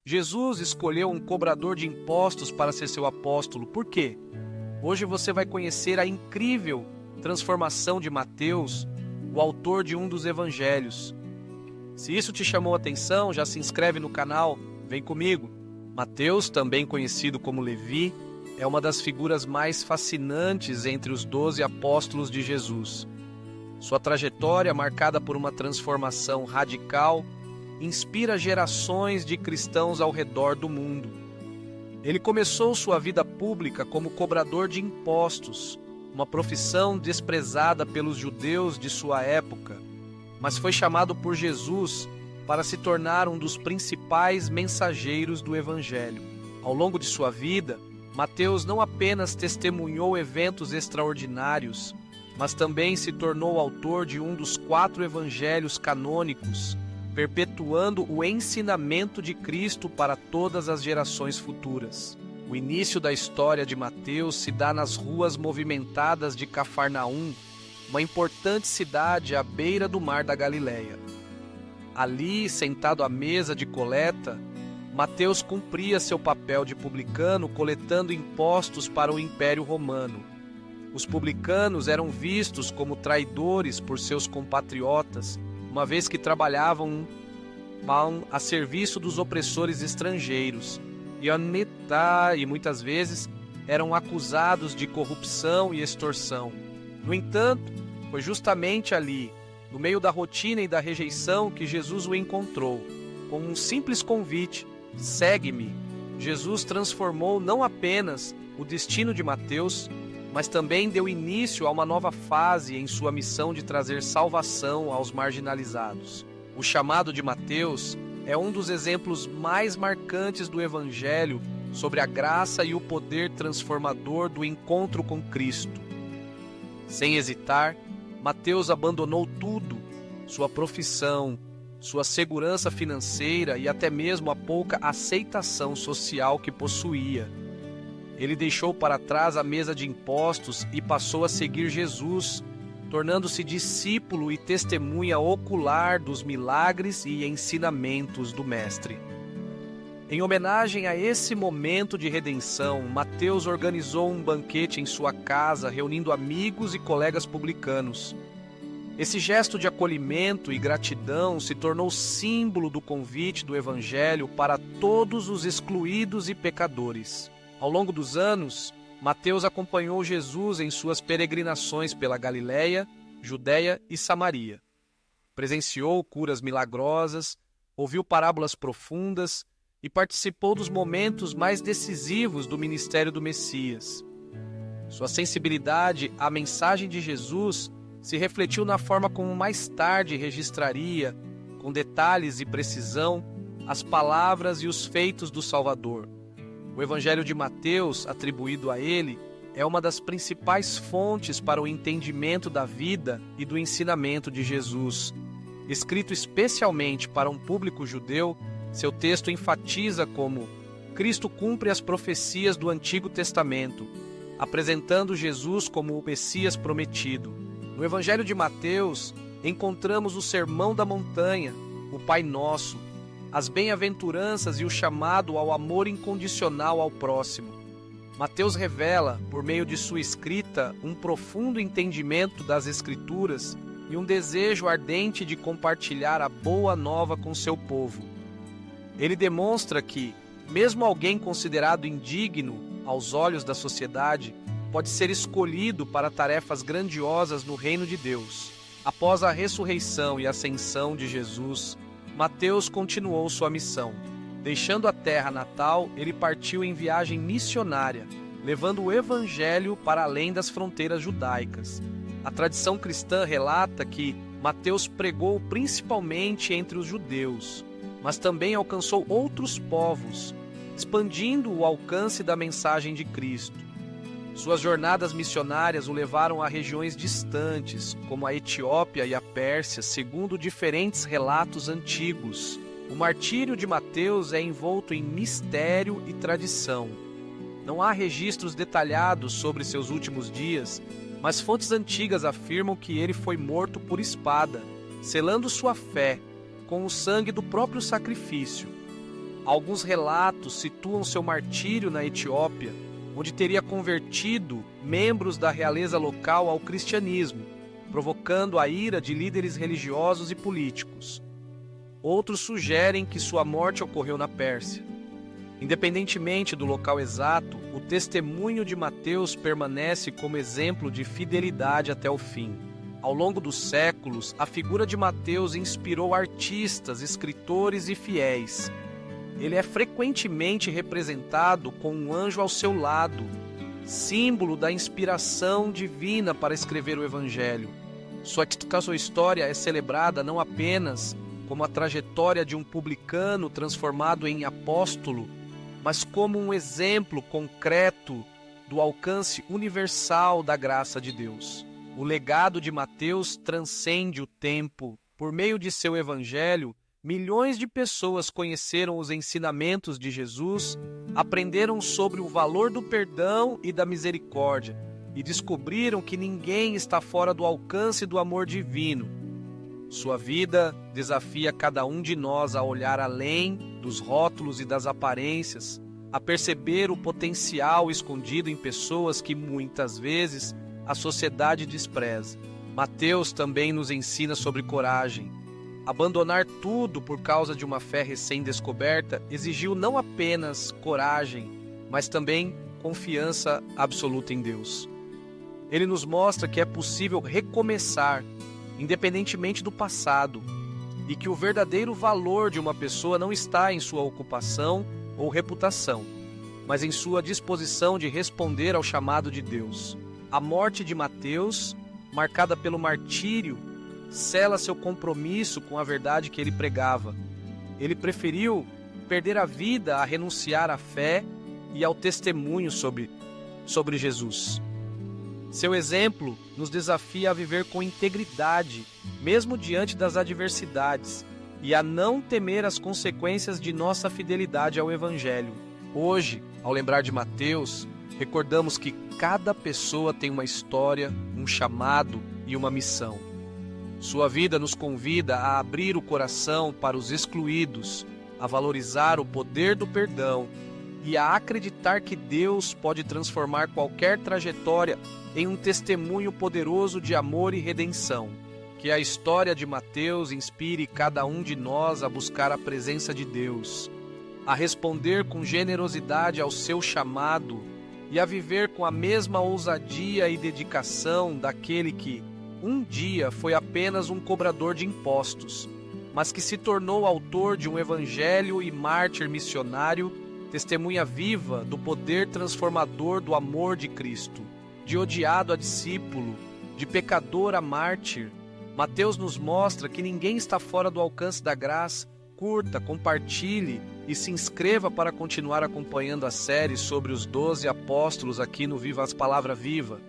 Jesus escolheu um cobrador de impostos para ser seu apóstolo. Por quê? Hoje você vai conhecer a incrível transformação de Mateus, o autor de um dos evangelhos. Se isso te chamou a atenção, já se inscreve no canal, vem comigo. Mateus, também conhecido como Levi, é uma das figuras mais fascinantes entre os 12 apóstolos de Jesus. Sua trajetória, marcada por uma transformação radical, inspira gerações de cristãos ao redor do mundo. Ele começou sua vida pública como cobrador de impostos, uma profissão desprezada pelos judeus de sua época, mas foi chamado por Jesus para se tornar um dos principais mensageiros do Evangelho. Ao longo de sua vida, Mateus não apenas testemunhou eventos extraordinários, mas também se tornou autor de um dos 4 evangelhos canônicos, perpetuando o ensinamento de Cristo para todas as gerações futuras. O início da história de Mateus se dá nas ruas movimentadas de Cafarnaum, uma importante cidade à beira do mar da Galileia. Ali, sentado à mesa de coleta, Mateus cumpria seu papel de publicano, coletando impostos para o Império Romano. Os publicanos eram vistos como traidores por seus compatriotas, uma vez que trabalhavam a serviço dos opressores estrangeiros, e muitas vezes eram acusados de corrupção e extorsão. No entanto, foi justamente ali, no meio da rotina e da rejeição, que Jesus o encontrou. Com um simples convite, segue-me, Jesus transformou não apenas o destino de Mateus, mas também deu início a uma nova fase em sua missão de trazer salvação aos marginalizados. O chamado de Mateus é um dos exemplos mais marcantes do Evangelho sobre a graça e o poder transformador do encontro com Cristo. Sem hesitar, Mateus abandonou tudo, sua profissão, sua segurança financeira e até mesmo a pouca aceitação social que possuía. Ele deixou para trás a mesa de impostos e passou a seguir Jesus, tornando-se discípulo e testemunha ocular dos milagres e ensinamentos do Mestre. Em homenagem a esse momento de redenção, Mateus organizou um banquete em sua casa, reunindo amigos e colegas publicanos. Esse gesto de acolhimento e gratidão se tornou símbolo do convite do Evangelho para todos os excluídos e pecadores. Ao longo dos anos, Mateus acompanhou Jesus em suas peregrinações pela Galileia, Judéia e Samaria. Presenciou curas milagrosas, ouviu parábolas profundas e participou dos momentos mais decisivos do ministério do Messias. Sua sensibilidade à mensagem de Jesus se refletiu na forma como mais tarde registraria, com detalhes e precisão, as palavras e os feitos do Salvador. O Evangelho de Mateus, atribuído a ele, é uma das principais fontes para o entendimento da vida e do ensinamento de Jesus. Escrito especialmente para um público judeu, seu texto enfatiza como Cristo cumpre as profecias do Antigo Testamento, apresentando Jesus como o Messias prometido. No Evangelho de Mateus, encontramos o Sermão da Montanha, o Pai Nosso, as bem-aventuranças e o chamado ao amor incondicional ao próximo. Mateus revela, por meio de sua escrita, um profundo entendimento das Escrituras e um desejo ardente de compartilhar a boa nova com seu povo. Ele demonstra que, mesmo alguém considerado indigno aos olhos da sociedade, pode ser escolhido para tarefas grandiosas no reino de Deus. Após a ressurreição e ascensão de Jesus, Mateus continuou sua missão. Deixando a terra natal, ele partiu em viagem missionária, levando o Evangelho para além das fronteiras judaicas. A tradição cristã relata que Mateus pregou principalmente entre os judeus, mas também alcançou outros povos, expandindo o alcance da mensagem de Cristo. Suas jornadas missionárias o levaram a regiões distantes, como a Etiópia e a Pérsia, segundo diferentes relatos antigos. O martírio de Mateus é envolto em mistério e tradição. Não há registros detalhados sobre seus últimos dias, mas fontes antigas afirmam que ele foi morto por espada, selando sua fé com o sangue do próprio sacrifício. Alguns relatos situam seu martírio na Etiópia, onde teria convertido membros da realeza local ao cristianismo, provocando a ira de líderes religiosos e políticos. Outros sugerem que sua morte ocorreu na Pérsia. Independentemente do local exato, o testemunho de Mateus permanece como exemplo de fidelidade até o fim. Ao longo dos séculos, a figura de Mateus inspirou artistas, escritores e fiéis. Ele é frequentemente representado com um anjo ao seu lado, símbolo da inspiração divina para escrever o Evangelho. Sua história é celebrada não apenas como a trajetória de um publicano transformado em apóstolo, mas como um exemplo concreto do alcance universal da graça de Deus. O legado de Mateus transcende o tempo. Por meio de seu Evangelho, milhões de pessoas conheceram os ensinamentos de Jesus, aprenderam sobre o valor do perdão e da misericórdia e descobriram que ninguém está fora do alcance do amor divino. Sua vida desafia cada um de nós a olhar além dos rótulos e das aparências, a perceber o potencial escondido em pessoas que muitas vezes a sociedade despreza. Mateus também nos ensina sobre coragem. Abandonar tudo por causa de uma fé recém-descoberta exigiu não apenas coragem, mas também confiança absoluta em Deus. Ele nos mostra que é possível recomeçar, independentemente do passado, e que o verdadeiro valor de uma pessoa não está em sua ocupação ou reputação, mas em sua disposição de responder ao chamado de Deus. A morte de Mateus, marcada pelo martírio, sela seu compromisso com a verdade que ele pregava. Ele preferiu perder a vida a renunciar à fé e ao testemunho sobre Jesus. Seu exemplo nos desafia a viver com integridade, mesmo diante das adversidades, e a não temer as consequências de nossa fidelidade ao Evangelho. Hoje, ao lembrar de Mateus, recordamos que cada pessoa tem uma história, um chamado e uma missão. Sua vida nos convida a abrir o coração para os excluídos, a valorizar o poder do perdão e a acreditar que Deus pode transformar qualquer trajetória em um testemunho poderoso de amor e redenção. Que a história de Mateus inspire cada um de nós a buscar a presença de Deus, a responder com generosidade ao seu chamado e a viver com a mesma ousadia e dedicação daquele que, um dia, foi apenas um cobrador de impostos, mas que se tornou autor de um evangelho e mártir missionário, testemunha viva do poder transformador do amor de Cristo. De odiado a discípulo, de pecador a mártir, Mateus nos mostra que ninguém está fora do alcance da graça. Curta, compartilhe e se inscreva para continuar acompanhando a série sobre os 12 apóstolos aqui no Viva as Palavra Viva.